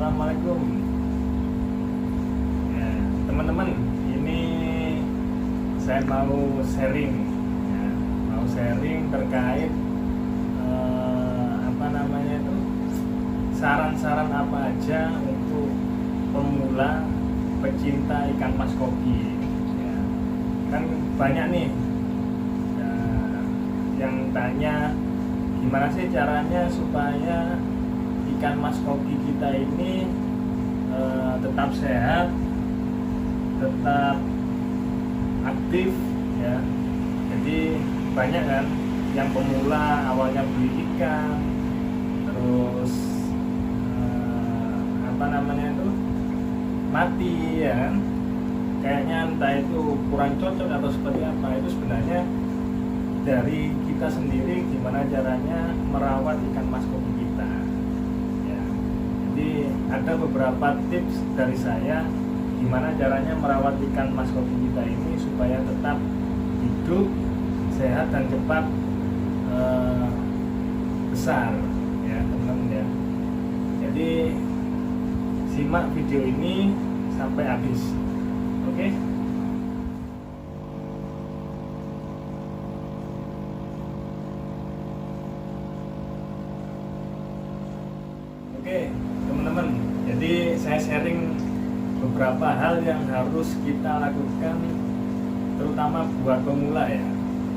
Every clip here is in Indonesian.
Assalamualaikum. Ya, teman-teman, ini saya mau sharing, ya, terkait saran-saran apa aja untuk pemula pecinta ikan mas koki. Ya, kan banyak nih yang tanya gimana sih caranya supaya ikan mas koki kita ini tetap sehat, tetap aktif, ya. Jadi banyak kan yang pemula awalnya beli ikan, terus mati, ya kan? Kayaknya entah itu kurang cocok atau seperti apa. Itu sebenarnya dari kita sendiri gimana caranya merawat ikan mas koki kita. Jadi ada beberapa tips dari saya gimana caranya merawat ikan mas koki kita ini supaya tetap hidup, sehat dan cepat besar, ya teman-teman ya. Jadi simak video ini sampai habis, oke? Oke, teman-teman, jadi saya sharing beberapa hal yang harus kita lakukan, terutama buat pemula, ya,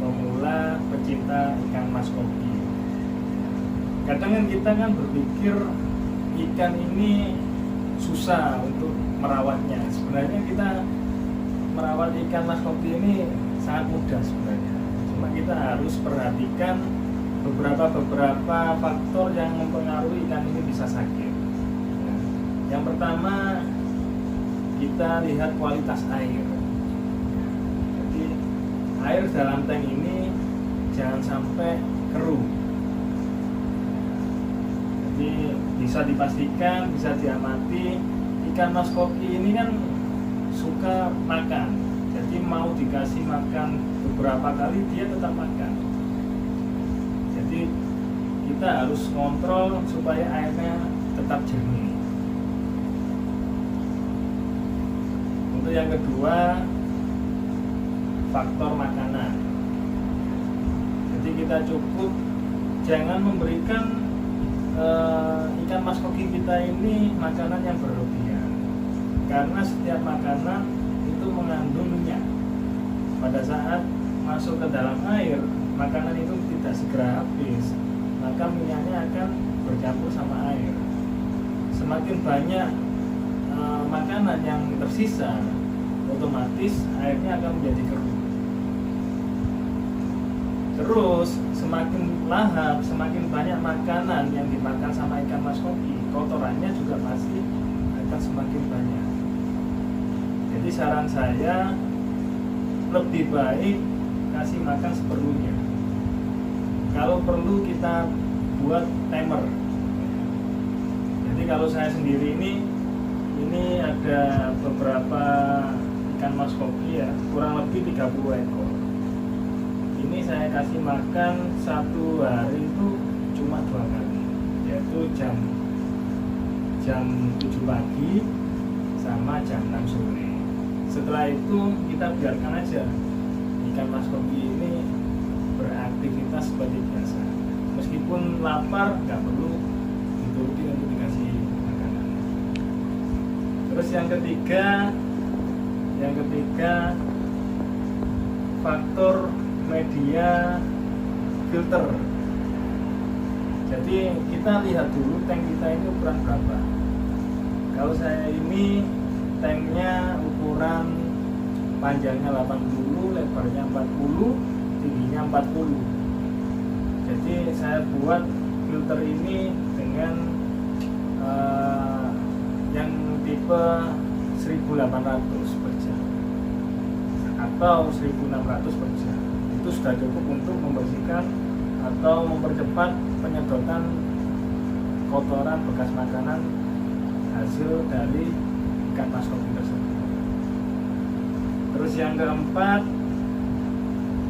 pemula pecinta ikan mas koki. Kadang kan kita berpikir ikan ini susah untuk merawatnya. Sebenarnya kita merawat ikan mas koki ini sangat mudah sebenarnya. Cuma kita harus perhatikan beberapa faktor yang mempengaruhi ikan ini bisa sakit. Yang pertama, kita lihat kualitas air. Jadi air dalam tank ini jangan sampai keruh. Jadi bisa dipastikan, bisa diamati, ikan mas koki ini kan suka makan. Jadi mau dikasih makan beberapa kali dia tetap makan. Jadi kita harus kontrol supaya airnya tetap jernih. Untuk yang kedua, faktor makanan. Jadi kita cukup jangan memberikan ikan mas koki kita ini makanan yang berlebihan, karena setiap makanan itu mengandung minyak. Pada saat masuk ke dalam air, makanan itu tidak segera habis, maka minyaknya akan bercampur sama air. Semakin banyak makanan yang tersisa, otomatis airnya akan menjadi keruh. Terus semakin lahap, semakin banyak makanan yang dimakan sama ikan mas koki, kotorannya juga pasti akan semakin banyak. Jadi saran saya, lebih baik kasih makan seperlunya. Kalau perlu kita buat timer. Jadi kalau saya sendiri ini ada beberapa ikan mas koki, ya, kurang lebih 30 ekor. Ini saya kasih makan satu hari itu cuma 2 kali, yaitu jam 7 pagi sama jam 6 sore. Setelah itu kita biarkan aja ikan mas koki ini beraktivitas seperti biasa. Meskipun lapar, nggak perlu dituruti untuk dikasih makanan. Terus yang ketiga faktor media filter. Jadi kita lihat dulu tank kita ini ukuran berapa. Kalau saya ini tanknya ukuran panjangnya 80, lebarnya 40, tingginya 40. Jadi saya buat filter ini dengan yang tipe 1800 per jam atau 1600 per jam. Itu sudah cukup untuk membersihkan atau mempercepat penyedotan kotoran bekas makanan hasil dari ikan mas koki tersebut. Terus yang keempat,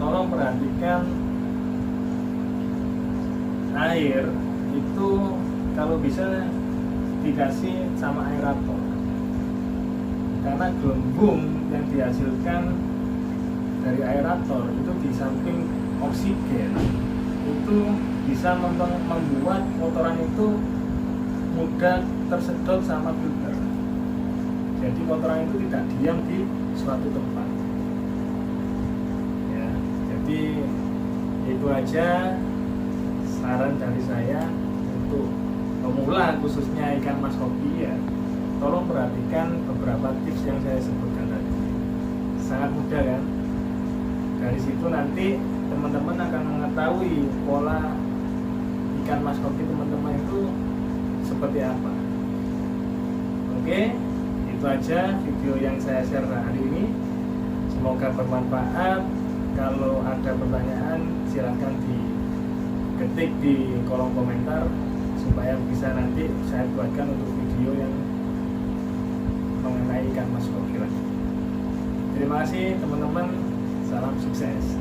tolong perhatikan air itu kalau bisa dikasih sama aerator. Karena gelembung yang dihasilkan dari aerator itu di samping oksigen itu bisa membuat kotoran itu mudah tersedot sama filter. Jadi kotoran itu tidak diam di suatu tempat. Ya, jadi itu aja saran dari saya untuk pemula khususnya ikan mas kopi ya. Tolong perhatikan beberapa tips yang saya sebutkan tadi. Sangat mudah kan? Dari situ nanti teman-teman akan mengetahui pola ikan mas kopi teman-teman itu seperti apa. Oke, itu aja video yang saya share hari ini. Semoga bermanfaat. Kalau ada pertanyaan silahkan diketik di kolom komentar supaya bisa nanti saya buatkan untuk video yang mengenai ikan mas kopi lagi. Terima kasih teman-teman, salam sukses.